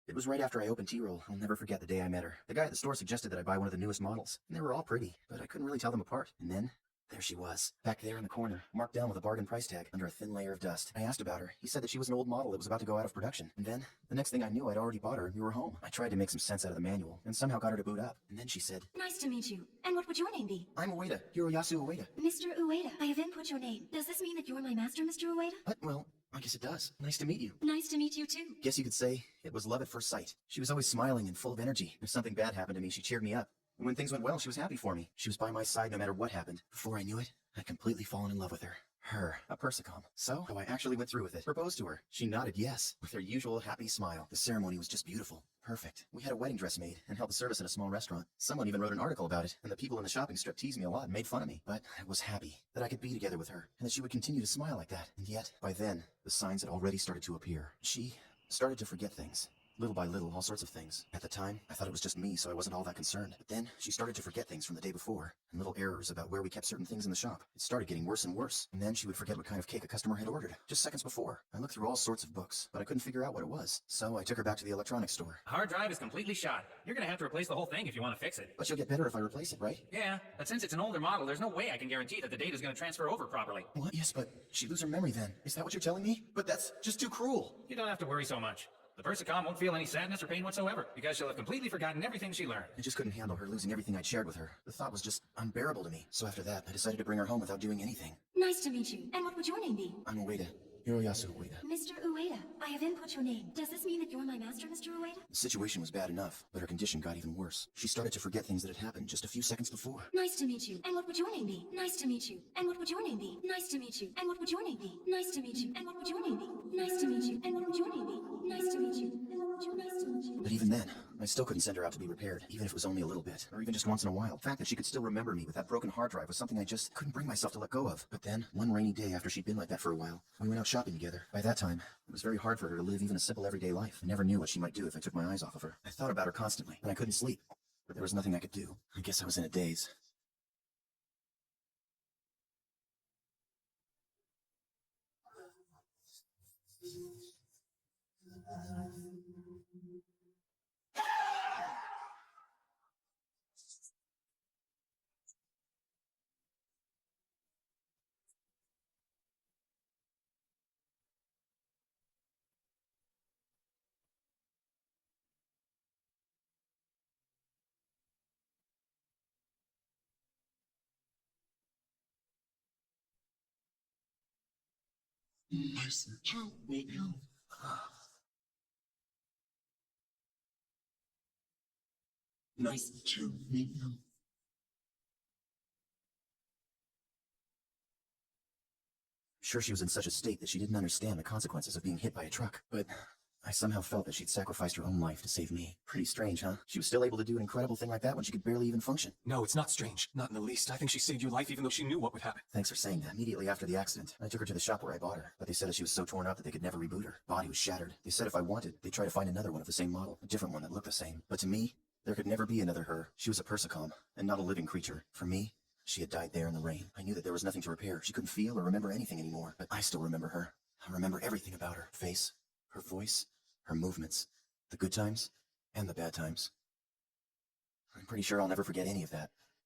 It was right after I opened T-Roll. I'll never forget the day I met her. The guy at the store suggested that I buy one of the newest models, and they were all pretty, but I couldn't really tell them apart. And then, there she was, back there in the corner, marked down with a bargain price tag under a thin layer of dust. I asked about her. He said that she was an old model that was about to go out of production. And then, the next thing I knew, I'd already bought her and we were home. I tried to make some sense out of the manual, and somehow got her to boot up. And then she said, Nice to meet you. And what would your name be? I'm Ueda, Hiroyasu Ueda. Mr. Ueda, I have input your name. Does this mean that you're my master, Mr. Ueda? But, well, I guess it does. Nice to meet you. Nice to meet you too. Guess you could say it was love at first sight. She was always smiling and full of energy. If something bad happened to me, she cheered me up. And when things went well, she was happy for me. She was by my side no matter what happened. Before I knew it, I'd completely fallen in love with her. Her, a persicom. So I actually went through with it. Proposed to her. She nodded yes, with her usual happy smile. The ceremony was just beautiful. Perfect. We had a wedding dress made and held the service in a small restaurant. Someone even wrote an article about it, and the people in the shopping strip teased me a lot and made fun of me. But I was happy that I could be together with her, and that she would continue to smile like that. And yet, by then, the signs had already started to appear. She started to forget things. Little by little, all sorts of things. At the time, I thought it was just me, so I wasn't all that concerned. But then, she started to forget things from the day before, and little errors about where we kept certain things in the shop. It started getting worse and worse, and then she would forget what kind of cake a customer had ordered, just seconds before. I looked through all sorts of books, but I couldn't figure out what it was. So I took her back to the electronics store. Hard drive is completely shot. You're gonna have to replace the whole thing if you want to fix it. But she'll get better if I replace it, right? Yeah, but since it's an older model, there's no way I can guarantee that the data's gonna transfer over properly. What? Yes, but she'd lose her memory then. Is that what you're telling me? But that's just too cruel. You don't have to worry so much. The persicom won't feel any sadness or pain whatsoever, because she'll have completely forgotten everything she learned. I just couldn't handle her losing everything I'd shared with her. The thought was just unbearable to me. So after that, I decided to bring her home without doing anything. Nice to meet you. And what would your name be? I'm Ueda. Hiroyasu Ueda. Mr. Ueda, I have input your name. Does this mean that you're my master, Mr. Ueda? The situation was bad enough, but her condition got even worse. She started to forget things that had happened just a few seconds before. Nice to meet you. And what would your name be? Nice to meet you. And what would your name be? Nice to meet you. And what would your name be? Nice to meet you. And what would your name be? Nice to meet you. And what would your name be? Nice to meet you. And what would your nice to meet you? But even then, I still couldn't send her out to be repaired, even if it was only a little bit, or even just once in a while. The fact that she could still remember me with that broken hard drive was something I just couldn't bring myself to let go of. But then, one rainy day after she'd been like that for a while, we went out shopping together. By that time, it was very hard for her to live even a simple everyday life. I never knew what she might do if I took my eyes off of her. I thought about her constantly, and I couldn't sleep. But there was nothing I could do. I guess I was in a daze. Nice to meet you. Nice to meet you. Sure, she was in such a state that she didn't understand the consequences of being hit by a truck, but I somehow felt that she'd sacrificed her own life to save me. Pretty strange, huh? She was still able to do an incredible thing like that when she could barely even function. No, it's not strange. Not in the least. I think she saved your life even though she knew what would happen. Thanks for saying that. Immediately after the accident, I took her to the shop where I bought her, but they said that she was so torn up that they could never reboot her. Body was shattered. They said if I wanted, they'd try to find another one of the same model, a different one that looked the same. But to me, there could never be another her. She was a persicom, and not a living creature. For me, she had died there in the rain. I knew that there was nothing to repair. She couldn't feel or remember anything anymore, but I still remember her. I remember everything about her. Her face, her voice, her movements, the good times, and the bad times. I'm pretty sure I'll never forget any of that.